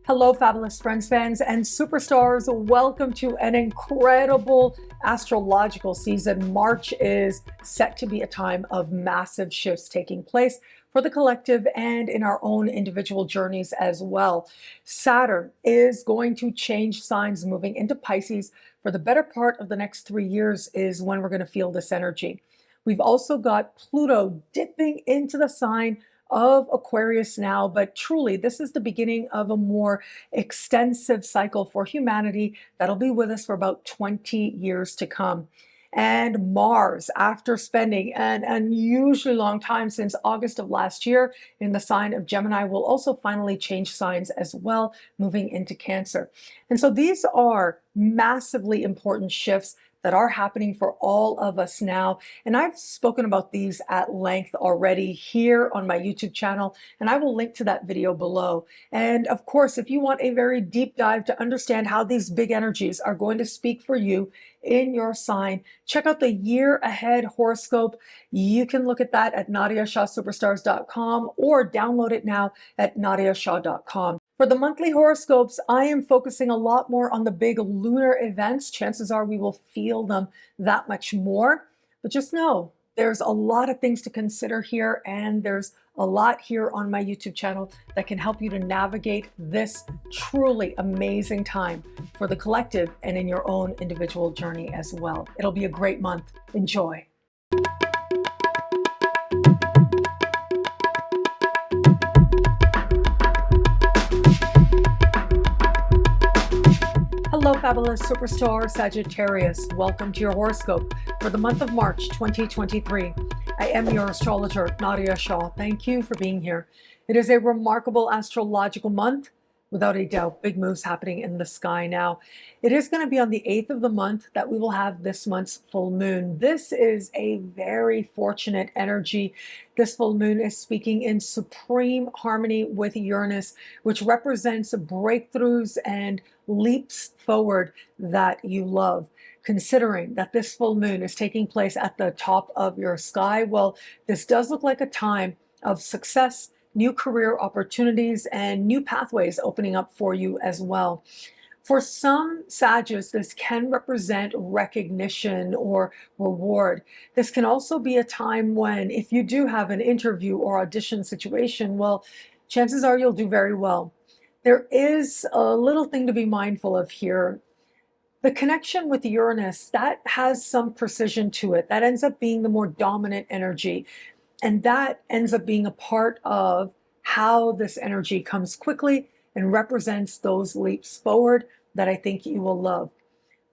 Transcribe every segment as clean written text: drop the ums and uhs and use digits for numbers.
Hello, fabulous friends, fans, and superstars. Welcome to an incredible astrological season. March is set to be a time of massive shifts taking place for the collective and in our own individual journeys as well. Saturn is going to change signs moving into Pisces for the better part of the next 3 years is when we're going to feel this energy. We've also got Pluto dipping into the sign of Aquarius now, but truly this is the beginning of a more extensive cycle for humanity that'll be with us for about 20 years to come. And Mars, after spending an unusually long time since August of last year in the sign of Gemini, will also finally change signs as well, moving into Cancer. And so these are massively important shifts that are happening for all of us now. And I've spoken about these at length already here on my YouTube channel, and I will link to that video below. And of course, if you want a very deep dive to understand how these big energies are going to speak for you in your sign, check out the year ahead horoscope. You can look at that at NadiyaShahSuperstars.com or download it now at NadiyaShah.com. For the monthly horoscopes, I am focusing a lot more on the big lunar events. Chances are we will feel them that much more. But just know there's a lot of things to consider here, and there's a lot here on my YouTube channel that can help you to navigate this truly amazing time for the collective and in your own individual journey as well. It'll be a great month. Enjoy. Hello, fabulous superstar Sagittarius. Welcome to your horoscope for the month of March 2023. I am your astrologer, Nadiya Shah. Thank you for being here. It is a remarkable astrological month. Without a doubt, big moves happening in the sky now. It is going to be on the 8th of the month that we will have this month's full moon. This is a very fortunate energy. This full moon is speaking in supreme harmony with Uranus, which represents breakthroughs and leaps forward that you love. Considering that this full moon is taking place at the top of your sky, well, this does look like a time of success, new career opportunities, and new pathways opening up for you as well. For some Sagittarius, this can represent recognition or reward. This can also be a time when, if you do have an interview or audition situation, well, chances are you'll do very well. There is a little thing to be mindful of here. The connection with Uranus, that has some precision to it. That ends up being the more dominant energy. And that ends up being a part of how this energy comes quickly and represents those leaps forward that I think you will love.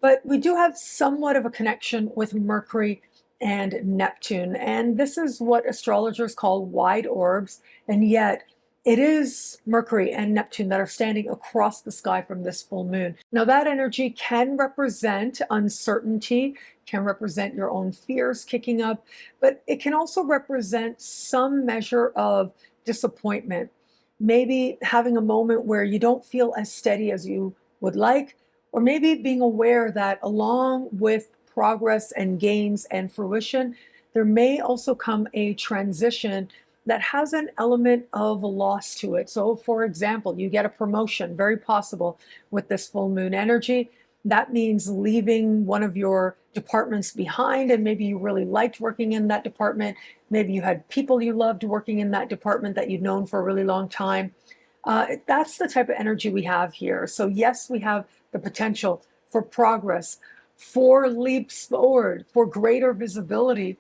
But we do have somewhat of a connection with Mercury and Neptune. And this is what astrologers call wide orbs. And yet it is Mercury and Neptune that are standing across the sky from this full moon. Now, that energy can represent uncertainty, can represent your own fears kicking up, but it can also represent some measure of disappointment. Maybe having a moment where you don't feel as steady as you would like, or maybe being aware that along with progress and gains and fruition, there may also come a transition that has an element of a loss to it. So for example, you get a promotion, very possible with this full moon energy. That means leaving one of your departments behind, and maybe you really liked working in that department. Maybe you had people you loved working in that department that you've known for a really long time. That's the type of energy we have here. So yes, we have the potential for progress, for leaps forward, for greater visibility.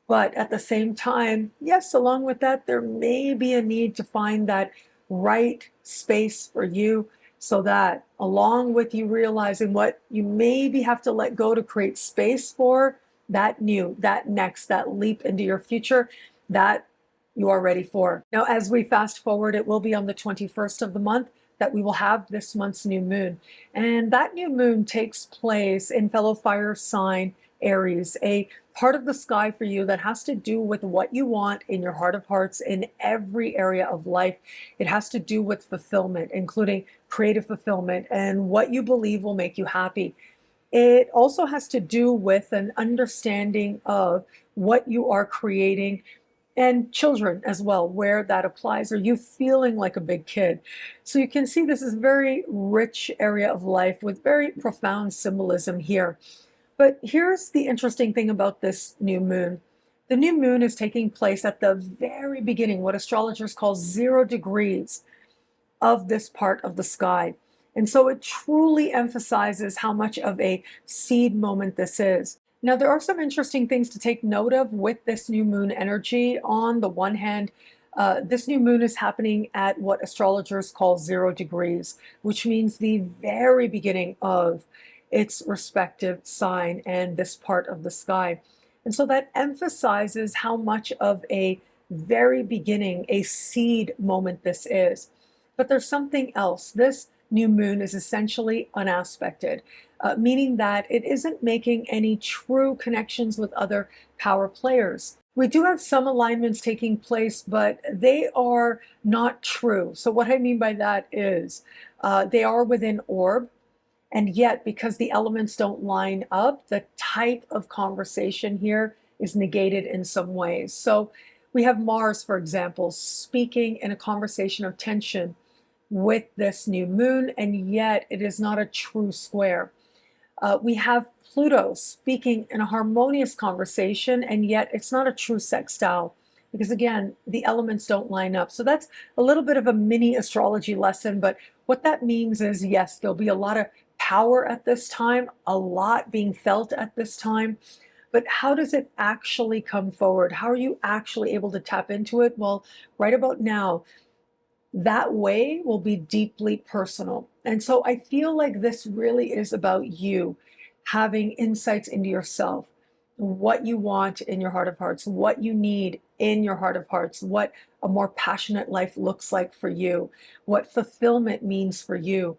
But at the same time, yes, along with that, there may be a need to find that right space for you, so that along with you realizing what you maybe have to let go to create space for that new, that next, that leap into your future, that you are ready for. Now, as we fast forward, it will be on the 21st of the month that we will have this month's new moon. And that new moon takes place in fellow fire sign Aries, a part of the sky for you that has to do with what you want in your heart of hearts in every area of life. It has to do with fulfillment, including creative fulfillment and what you believe will make you happy. It also has to do with an understanding of what you are creating And children as well, where that applies. Are you feeling like a big kid? So you can see this is a very rich area of life with very profound symbolism here. But here's the interesting thing about this new moon. The new moon is taking place at the very beginning, what astrologers call 0 degrees of this part of the sky. And so it truly emphasizes how much of a seed moment this is. Now, there are some interesting things to take note of with this new moon energy. On the one hand, this new moon is happening at what astrologers call 0 degrees, which means the very beginning of its respective sign and this part of the sky. And so that emphasizes how much of a very beginning, a seed moment this is. But there's something else. This new moon is essentially unaspected, meaning that it isn't making any true connections with other power players. We do have some alignments taking place, but they are not true. So what I mean by that is they are within orb, and yet because the elements don't line up, the type of conversation here is negated in some ways. So we have Mars, for example, speaking in a conversation of tension with this new moon, and yet it is not a true square. We have Pluto speaking in a harmonious conversation, and yet it's not a true sextile because, again, the elements don't line up. So that's a little bit of a mini astrology lesson, but what that means is, yes, there'll be a lot of power at this time, a lot being felt at this time, but how does it actually come forward? How are you actually able to tap into it? Well, right about now, that way will be deeply personal. And so I feel like this really is about you having insights into yourself, what you want in your heart of hearts, what you need in your heart of hearts, what a more passionate life looks like for you, what fulfillment means for you.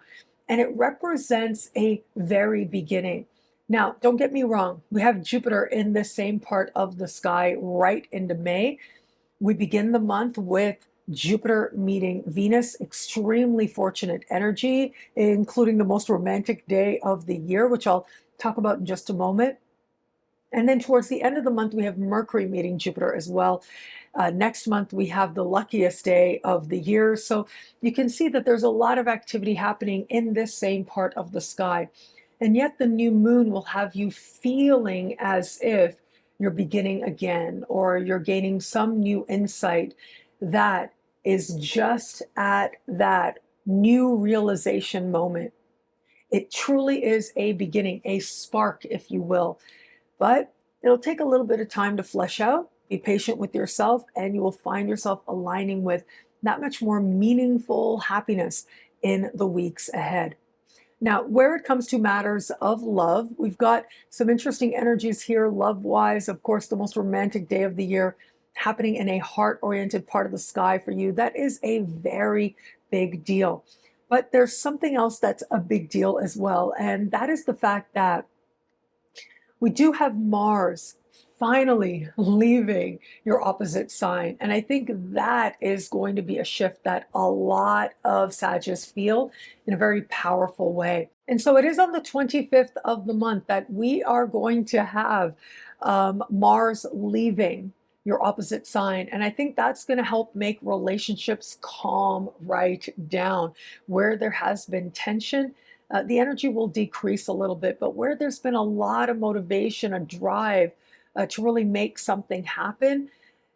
And it represents a very beginning. Now, don't get me wrong, we have Jupiter in this same part of the sky right into May. We begin the month with Jupiter meeting Venus, extremely fortunate energy, including the most romantic day of the year, which I'll talk about in just a moment. And then towards the end of the month, we have Mercury meeting Jupiter as well. Next month, we have the luckiest day of the year. So you can see that there's a lot of activity happening in this same part of the sky. And yet the new moon will have you feeling as if you're beginning again, or you're gaining some new insight that is just at that new realization moment. It truly is a beginning, a spark, if you will. But it'll take a little bit of time to flesh out. Be patient with yourself, and you will find yourself aligning with that much more meaningful happiness in the weeks ahead. Now, where it comes to matters of love, we've got some interesting energies here, love-wise. Of course, the most romantic day of the year happening in a heart-oriented part of the sky for you. That is a very big deal. But there's something else that's a big deal as well, and that is the fact that we do have Mars finally leaving your opposite sign. And I think that is going to be a shift that a lot of Sagittarius feel in a very powerful way. And so it is on the 25th of the month that we are going to have Mars leaving your opposite sign. And I think that's going to help make relationships calm right down. Where there has been tension, the energy will decrease a little bit, but where there's been a lot of motivation, a drive to really make something happen,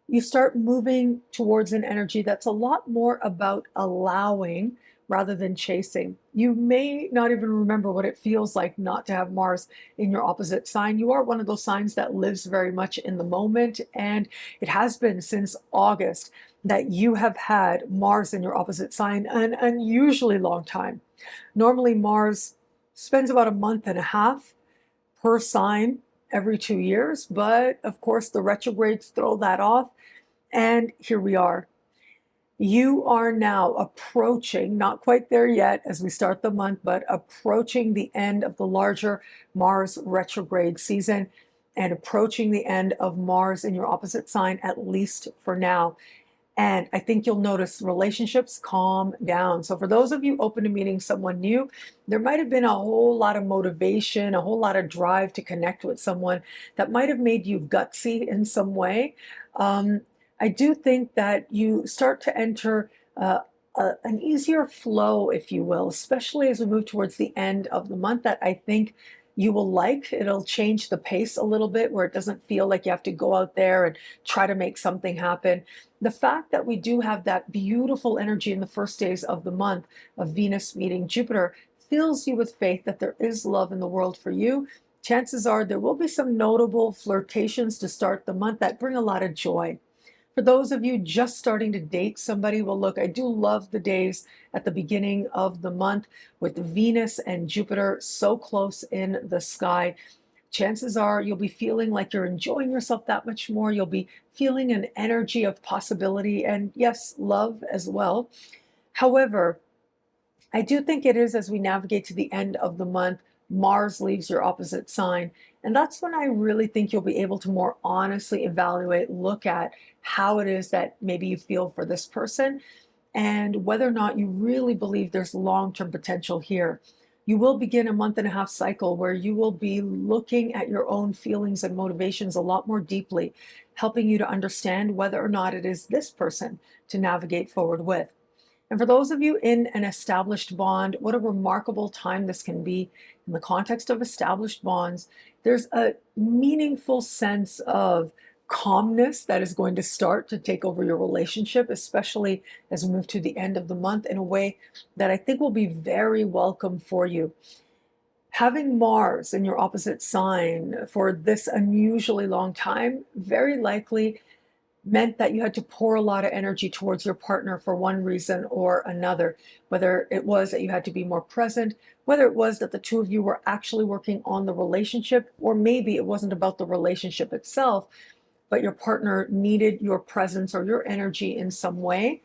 you start moving towards an energy that's a lot more about allowing rather than chasing. You may not even remember what it feels like not to have Mars in your opposite sign. You are one of those signs that lives very much in the moment, and it has been since August that you have had Mars in your opposite sign an unusually long time. Normally, Mars spends about a month and a half per sign every 2 years, but of course the retrogrades throw that off, and here we are. You are now approaching, not quite there yet as we start the month, but approaching the end of the larger Mars retrograde season and approaching the end of Mars in your opposite sign, at least for now. And I think you'll notice relationships calm down. So for those of you open to meeting someone new, there might have been a whole lot of motivation, a whole lot of drive to connect with someone that might have made you gutsy in some way. I do think that you start to enter an easier flow, if you will, especially as we move towards the end of the month, that I think you will like. It'll change the pace a little bit where it doesn't feel like you have to go out there and try to make something happen. The fact that we do have that beautiful energy in the first days of the month of Venus meeting Jupiter fills you with faith that there is love in the world for you. Chances are there will be some notable flirtations to start the month that bring a lot of joy. For those of you just starting to date somebody, well, look, I do love the days at the beginning of the month with Venus and Jupiter so close in the sky. Chances are you'll be feeling like you're enjoying yourself that much more. You'll be feeling an energy of possibility and, yes, love as well. However, I do think it is as we navigate to the end of the month, Mars leaves your opposite sign. And that's when I really think you'll be able to more honestly evaluate, look at how it is that maybe you feel for this person and whether or not you really believe there's long-term potential here. You will begin a month-and-a-half cycle where you will be looking at your own feelings and motivations a lot more deeply, helping you to understand whether or not it is this person to navigate forward with. And for those of you in an established bond, what a remarkable time this can be in the context of established bonds. There's a meaningful sense of calmness that is going to start to take over your relationship, especially as we move to the end of the month, in a way that I think will be very welcome for you. Having Mars in your opposite sign for this unusually long time very likely meant that you had to pour a lot of energy towards your partner for one reason or another, whether it was that you had to be more present, whether it was that the two of you were actually working on the relationship, or maybe it wasn't about the relationship itself, but your partner needed your presence or your energy in some way.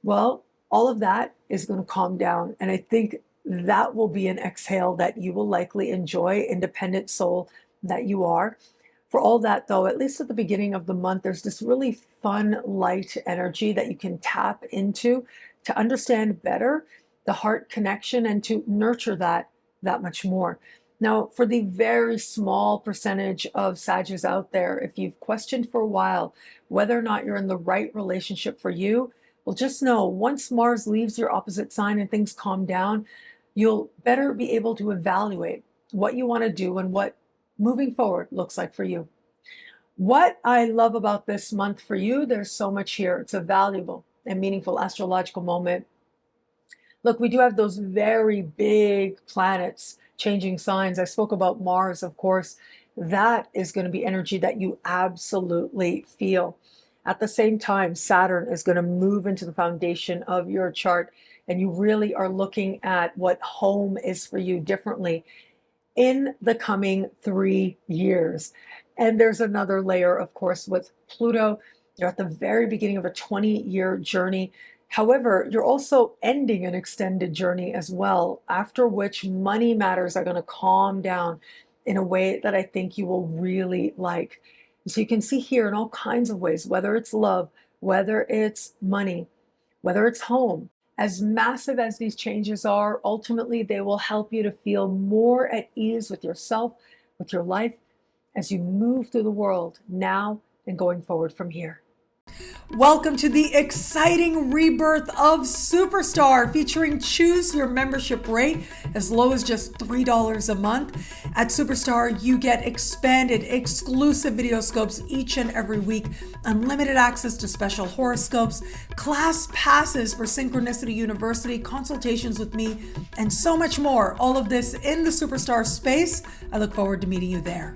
Well, all of that is going to calm down. And I think that will be an exhale that you will likely enjoy, independent soul that you are. For all that, though, at least at the beginning of the month, there's this really fun, light energy that you can tap into to understand better the heart connection and to nurture that much more. Now, for the very small percentage of Sagittarius out there, if you've questioned for a while whether or not you're in the right relationship for you, well, just know once Mars leaves your opposite sign and things calm down, you'll better be able to evaluate what you want to do and what moving forward looks like for you. What I love about this month for you, there's so much here. It's a valuable and meaningful astrological moment. Look, we do have those very big planets changing signs. I spoke about Mars, of course. That is going to be energy that you absolutely feel. At the same time, Saturn is going to move into the foundation of your chart, and you really are looking at what home is for you differently in the coming 3 years. And there's another layer, of course, with Pluto. You're at the very beginning of a 20-year journey. However, you're also ending an extended journey as well, after which money matters are going to calm down in a way that I think you will really like. So you can see here in all kinds of ways, whether it's love, whether it's money, whether it's home. As massive as these changes are, ultimately they will help you to feel more at ease with yourself, with your life, as you move through the world now and going forward from here. Welcome to the exciting rebirth of Superstar, featuring choose your membership rate as low as just $3 a month. At Superstar, you get expanded, exclusive video scopes each and every week, unlimited access to special horoscopes, class passes for Synchronicity University, consultations with me, and so much more. All of this in the Superstar space. I look forward to meeting you there.